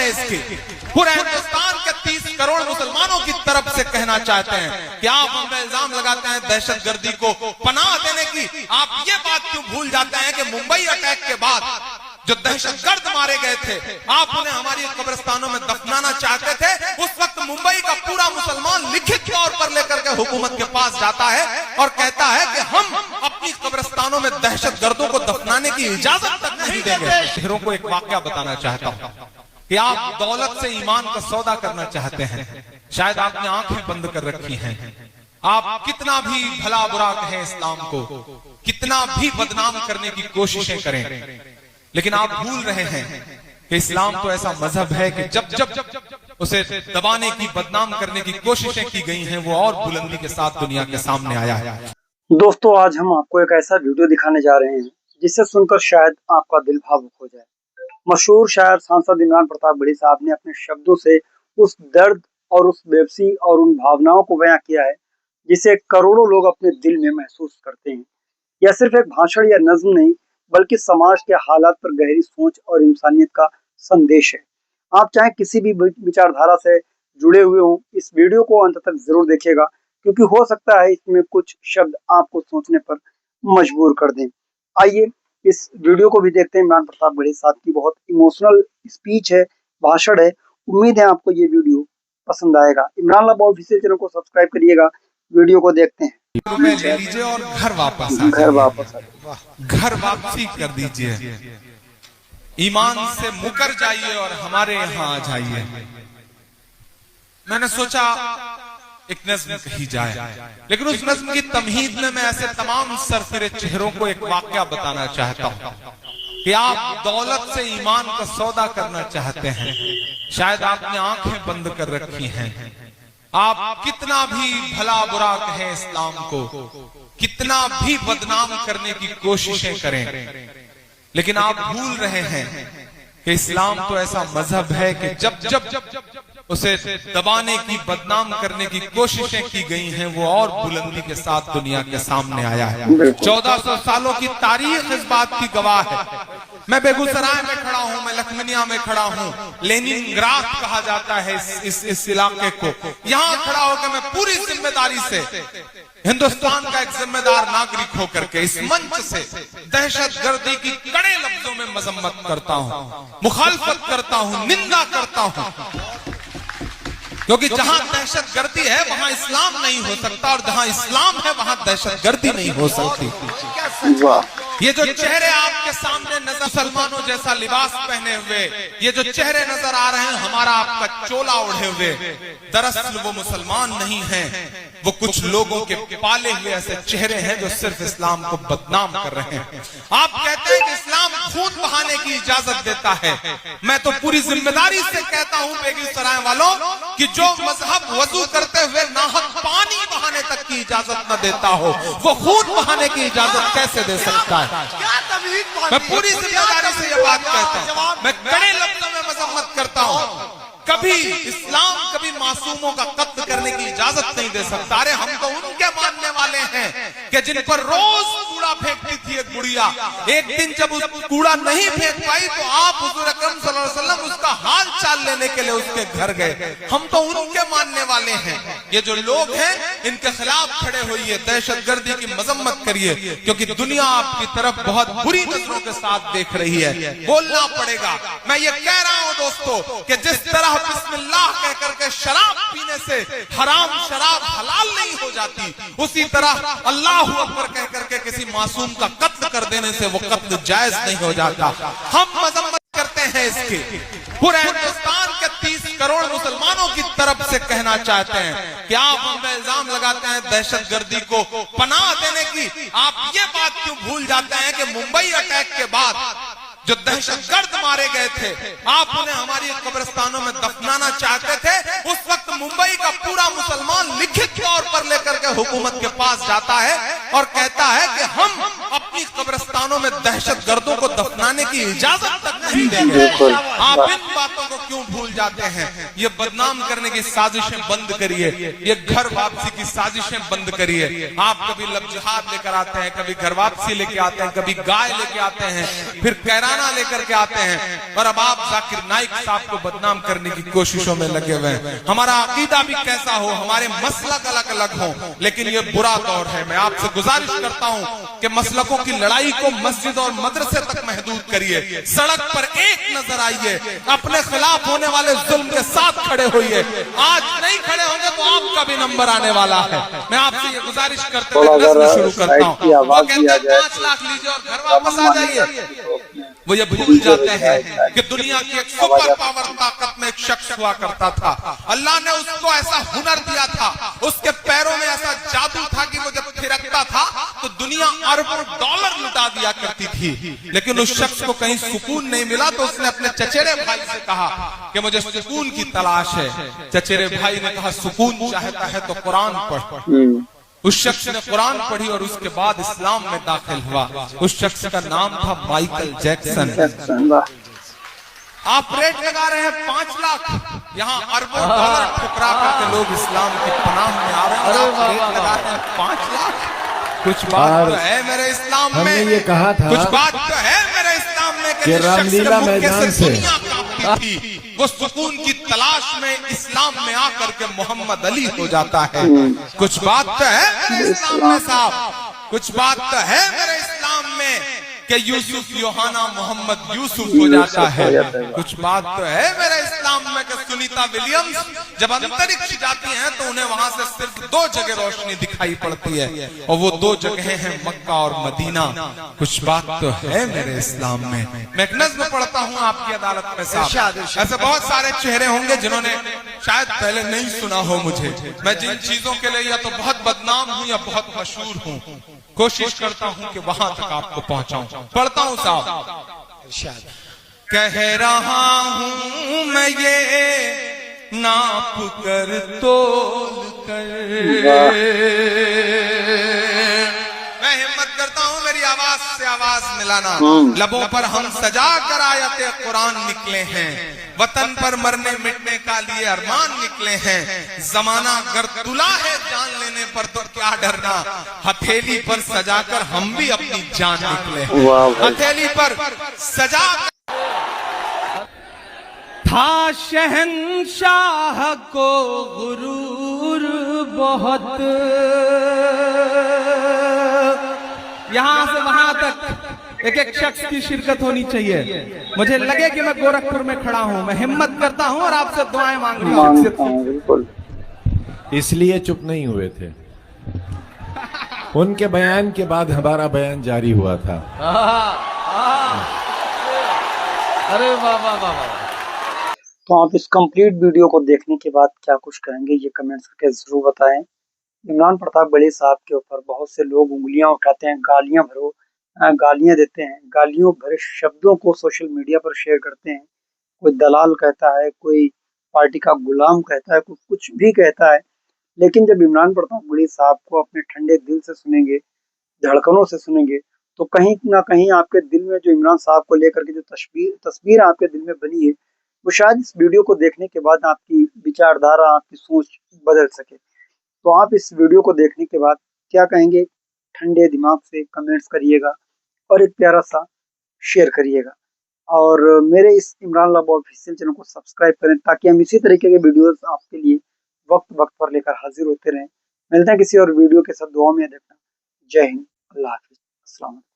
हैं इसके, पूरे हिंदुस्तान के 30 करोड़ मुसलमानों की तरफ से कहना चाहते हैं कि आप हम पे इल्जाम लगाते हैं दहशतगर्दी को पनाह देने की। आप ये बात क्यों भूल जाते हैं कि मुंबई अटैक के बाद जो दहशतगर्द मारे गए थे, आप उन्हें हमारी कब्रिस्तानों में दफनाना चाहते थे। उस वक्त मुंबई का पूरा मुसलमान लिखित तौर पर लेकर के हुकूमत के पास जाता है और कहता है कि हम अपनी कब्रिस्तानों में दहशतगर्दों को दफनाने की इजाजत तक नहीं देंगे। शहरों को एक वाकया बताना चाहता हूं कि आप दौलत से ईमान का सौदा करना चाहते हैं, शायद आपने आंखें बंद कर रखी हैं। आप कितना भी भला बुरा कहें इस्लाम को, कितना भी बदनाम करने की कोशिशें करें, लेकिन आप भूल रहे हैं कि इस्लाम तो ऐसा मजहब है कि जब जब उसे दबाने की, बदनाम करने की कोशिशें की गई हैं, वो और बुलंदी के साथ दुनिया के सामने आया है। दोस्तों, आज हम आपको एक ऐसा वीडियो दिखाने जा रहे हैं जिसे सुनकर शायद आपका दिल भावुक हो जाए। मशहूर शायर सांसद इमरान प्रताप गढ़ी साहब ने अपने शब्दों से उस दर्द और उस बेबसी और उन भावनाओं को बयां किया है जिसे करोड़ों लोग अपने दिल में महसूस करते हैं। यह सिर्फ एक भाषण या नज्म नहीं, बल्कि समाज के हालात पर गहरी सोच और इंसानियत का संदेश है। आप चाहे किसी भी विचारधारा से जुड़े हुए हों, इस वीडियो को अंत तक जरूर देखिएगा, क्योंकि हो सकता है इसमें कुछ शब्द आपको सोचने पर मजबूर कर दें। आइए इस वीडियो को भी देखते हैं। इमरान प्रताप गढ़ी साहब की बहुत इमोशनल स्पीच है, भाषण है। उम्मीद है आपको ये वीडियो पसंद आएगा। इमरान लाभ ऑफिशियल चैनल को सब्सक्राइब करिएगा। वीडियो को देखते हैं। ले लीजिए और घर वापस घर वापसी कर दीजिए, ईमान से मुकर जाइए और हमारे यहाँ आ जाइए। मैंने सोचा एक नज्म कही जाए, लेकिन उस नज्म की तमहीद में मैं ऐसे तमाम सरफिरे चेहरों को एक वाकया बताना चाहता हूँ कि आप दौलत से ईमान का सौदा करना चाहते हैं, शायद आपने आंखें बंद कर रखी हैं। आप कितना भी भला बुरा कहें इस्लाम को, कितना भी बदनाम करने की कोशिशें करें, लेकिन आप भूल रहे हैं कि इस्लाम तो ऐसा मजहब है कि जब जब उसे दबाने की, बदनाम करने की कोशिशें की गई हैं, वो और बुलंदी के साथ दुनिया के सामने आया है। 1400 सालों की तारीख इस बात की गवाह है। मैं बेगूसराय में खड़ा हूं, मैं लखमीनिया में खड़ा हूं, लेनिनग्राद कहा जाता है इस इलाके को। यहां खड़ा होकर मैं पूरी जिम्मेदारी से हिंदुस्तान का एक जिम्मेदार नागरिक होकर के इस मंच से दहशतगर्दी की कड़े लफ्जों में मजम्मत करता हूं, मुखालफत करता हूं, निंदा करता हूं, क्योंकि जहां दहशतगर्दी है वहां इस्लाम नहीं हो सकता, और जहां इस्लाम है वहां दहशतगर्दी नहीं हो सकती। ये जो चेहरे आपके सामने नजर, मुसलमानों जैसा लिबास पहने हुए ये जो चेहरे नजर आ रहे हैं, हमारा आपका चोला ओढ़े हुए, दरअसल वो मुसलमान नहीं हैं, वो कुछ लोगों के पाले हुए ऐसे चेहरे हैं जो सिर्फ इस्लाम को बदनाम कर रहे हैं। आप कहते हैं कि इस्लाम खून बहाने की इजाजत देता है। मैं तो पूरी जिम्मेदारी से कहता हूं बेगूसराय वालों कि जो मजहब वजू करते हुए नाहक पानी बहाने तक की इजाजत न देता हो, वो खून बहाने की इजाजत कैसे दे सकता है? मैं पूरी जिम्मेदारी से ये बात कहता हूं, मैं कड़े लफ्जों में मजम्मत करता हूं। कभी इस्लाम कभी मासूमों का कत्ल करने की इजाजत नहीं दे सकता। अरे हम तो उनके मानने वाले हैं कि जिन पर रोज कूड़ा फेंकती थी एक बुढ़िया, एक दिन जब उस कूड़ा नहीं फेंक पाई तो आप हुजूर अकरम सल्लल्लाहु अलैहि वसल्लम उसका हाल चाल लेने के लिए उसके घर गए। हम तो उनके मानने वाले हैं। ये जो लोग हैं इनके खिलाफ खड़े होइए, दहशतगर्दी की मजम्मत करिए, क्योंकि दुनिया आपकी तरफ बहुत बुरी नजरों के साथ देख रही है। बोलना पड़ेगा। मैं ये कह रहा हूं दोस्तों कि जिस तरह बिस्मिल्लाह कह करके शराब पीने से हराम शराब हलाल नहीं हो जाती, उसी तरह अल्लाह अकबर कह करके किसी मासूम का कत्ल कर देने से वो कत्ल जायज नहीं हो जाता। हम मजम्मत करते हैं इसके, पूरे हिंदुस्तान के 30 करोड़ मुसलमानों की तरफ से कहना चाहते हैं कि आप हम पे इल्जाम लगाते हैं दहशतगर्दी को पनाह देने की। आप ये बात क्यों भूल जाते हैं कि मुंबई अटैक के बाद जो दहशतगर्द मारे गए थे, आप उन्हें हमारी कब्रिस्तानों में दफनाना चाहते थे। उस वक्त मुंबई का पूरा मुसलमान लिखित तौर पर लेकर के हुकूमत के पास जाता है और कहता है कि हम अपनी कब्रिस्तानों में दहशतगर्दों को दफना अपनाने की इजाजत तक नहीं देंगे। आप इन बातों को क्यों भूल जाते हैं? ये बदनाम करने की साजिशें बंद करिए, ये घर वापसी की साजिशें बंद करिए। आप कभी लबजहाद लेकर आते हैं, कभी घर वापसी लेके आते हैं, कभी गाय लेके आते हैं, फिर कैराना लेकर के आते हैं, और अब आप जाकिर नाइक साहब को बदनाम करने की कोशिशों में लगे हुए हैं। हमारा अकीदा भी कैसा हो, हमारे मसलक अलग अलग हो, लेकिन ये बुरा दौर है। मैं आपसे गुजारिश करता हूं कि मसलकों की लड़ाई को मस्जिद और मदरसे तक महदूद करिए। सड़क पर एक नजर आइए, अपने खिलाफ होने वाले जुल्म के साथ खड़े होइए। आज नहीं खड़े होंगे तो आपका भी नंबर आने वाला है। मैं आपसे ये गुजारिश करते हुए नस्ल शुरू करता हूँ। वो कहते हैं 5 लाख लीजिए और घर वापस आ जाइए। वो ये भूल जाते हैं कि दुनिया की एक सुपर पावर ताकत में एक शख्स हुआ करता था। अल्लाह ने उसको ऐसा हुनर दिया था, उसके पैरों में ऐसा जादू था कि वो जब थिरकता था तो दुनिया अरबों डॉलर लुटा दिया करती थी। लेकिन उस शख्स को कहीं सुकून नहीं मिला तो उसने अपने चचेरे भाई से कहा कि मुझे सुकून की तलाश है। चचेरे भाई ने कहा सुकून चाहता है तो कुरान पढ़। उस शख्स ने कुरान पढ़ी और उसके बाद इस्लाम में दाखिल हुआ। उस शख्स का नाम था माइकल जैक्सन। आप रेट लगा रहे हैं 5 लाख, यहाँ अरबों डॉलर ठुकरा करके लोग इस्लाम की पनाह में आ रहे हैं। आप रेट लगा रहे हैं 5 लाख। कुछ बात तो है मेरे इस्लाम में, ये कहा था, कुछ बात तो है मेरे इस्लाम में कि रामलीला मैदान से दुनिया कांपती थी, वो सुकून की तलाश में इस्लाम में आकर के मोहम्मद अली हो जाता है। कुछ बात तो है मेरे इस्लाम में साहब, कुछ बात तो है मेरे इस्लाम में कि यूसुफ योहाना मोहम्मद यूसुफ हो जाता है। कुछ बात तो है मेरे इस्लाम में कि सुनीता विलियम्स जब अंतरिक्ष जाती हैं तो उन्हें वहां से सिर्फ 2 जगह रोशनी दिखाई पड़ती है, और वो 2 जगह हैं मक्का और मदीना। कुछ बात तो है मेरे इस्लाम में। मैं एक नज़्म पढ़ता हूँ आपकी अदालत में साहब। ऐसे बहुत सारे चेहरे होंगे जिन्होंने शायद पहले नहीं सुना हो मुझे। मैं जिन चीजों के लिए या तो बहुत बदनाम हूँ या बहुत मशहूर हूँ, कोशिश करता हूँ कि वहां तक आपको पहुंचाऊं। पढ़ता हूँ साहब। कह रहा हूँ मैं ये नाप कर तोल कर, मैं हिम्मत करता हूँ मेरी आवाज से आवाज मिलाना। लबों पर हम सजा कर आयते कुरान निकले हैं, वतन पर मरने मिटने का लिए अरमान निकले हैं। जमाना अगर तुला है जान लेने पर तो क्या डरना, हथेली पर सजाकर हम भी अपनी जान निकले हैं। हथेली पर सजा था शहंशाह को गुरूर बहुत, यहां से वहां तक एक एक शख्स की शिरकत होनी चाहिए। मुझे लगे कि मैं गोरखपुर में खड़ा हूं, मैं हिम्मत करता हूं और आपसे दुआएं मांग रहा हूं। इसलिए चुप नहीं हुए थे, उनके बयान के बाद हमारा बयान जारी हुआ था। अरे वाह वाह वाह। तो आप इस कंप्लीट वीडियो को देखने के बाद क्या कुछ कहेंगे ये कमेंट्स करके जरूर बताएं। इमरान प्रताप बड़ी साहब के ऊपर बहुत से लोग उंगलियां उठाते हैं, गालियां देते हैं, गालियों भरे शब्दों को सोशल मीडिया पर शेयर करते हैं। कोई दलाल कहता है, कोई पार्टी का गुलाम कहता है, कोई कुछ भी कहता है। लेकिन जब इमरान प्रताप बड़ी साहब को अपने ठंडे दिल से सुनेंगे, धड़कनों से सुनेंगे, तो कहीं ना कहीं आपके दिल में जो इमरान साहब को लेकर के जो तस्वीर आपके दिल में बनी है, वो शायद इस वीडियो को देखने के बाद आपकी विचारधारा, आपकी सोच बदल सके। तो आप इस वीडियो को देखने के बाद क्या कहेंगे, ठंडे दिमाग से कमेंट्स करिएगा और एक प्यारा सा शेयर करिएगा। और मेरे इस इमरान लव ऑफिशियल चैनल को सब्सक्राइब करें ताकि हम इसी तरीके के वीडियोस आपके लिए वक्त वक्त पर लेकर हाजिर होते रहें। मिलते हैं किसी और वीडियो के साथ, दुआ में देखना। जय हिंद, अल्लाह हाफिज, अस्सलाम वालेकुम।